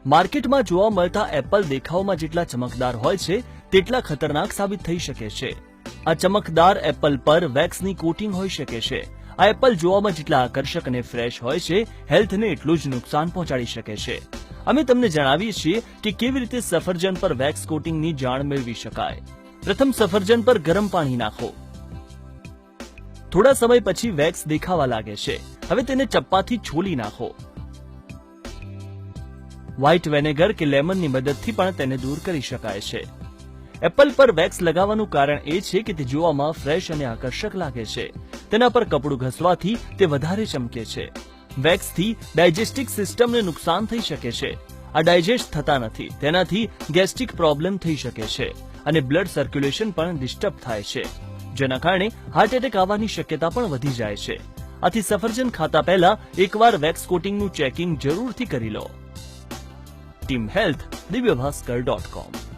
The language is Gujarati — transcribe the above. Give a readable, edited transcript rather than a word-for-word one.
માર્કેટમાં જોવા મળતા એપલ દેખાવમાં જેટલા ચમકદાર હોય છે તેટલા ખતરનાક સાબિત થઈ શકે છે. આ ચમકદાર એપલ પર વેક્સની કોટિંગ હોઈ શકે છે. આ એપલ જોવામાં જેટલા આકર્ષક અને ફ્રેશ હોય છે, હેલ્થને એટલું જ નુકસાન પહોંચાડી શકે છે. અમે તમને જણાવીએ છીએ કે કેવી રીતે સફરજન પર વેક્સ કોટિંગની જાણ મેળવી શકાય. પ્રથમ સફરજન પર ગરમ પાણી નાખો. થોડા સમય પછી વેક્સ દેખાવા લાગે છે. હવે તેને ચપ્પાથી છોલી નાખો. વ્હાઇટ વેનેગર કે લેમનની મદદથી પણ તેને દૂર કરી શકાય છે. એપલ પર વેક્સ લગાવવાનું કારણ એ છે કે તે જોવામાં ફ્રેશ અને આકર્ષક લાગે છે. તેના પર કપડું ઘસવાથી તે વધારે ચમકે છે. વેક્સથી ડાયજેસ્ટિક સિસ્ટમને નુકસાન થઈ શકે છે. આ ડાયજેસ્ટ થતા નથી. તેનાથી ગેસ્ટ્રિક પ્રોબ્લેમ થઈ શકે છે અને બ્લડ સર્ક્યુલેશન પણ ડિસ્ટર્બ થાય છે, જેના કારણે હાર્ટ એટેક આવવાની શક્યતા પણ વધી જાય છે. આથી સફરજન ખાતા પહેલા એકવાર વેક્સ કોટિંગનું ચેકિંગ જરૂરથી કરી લો. Team health, divyabhaskar.com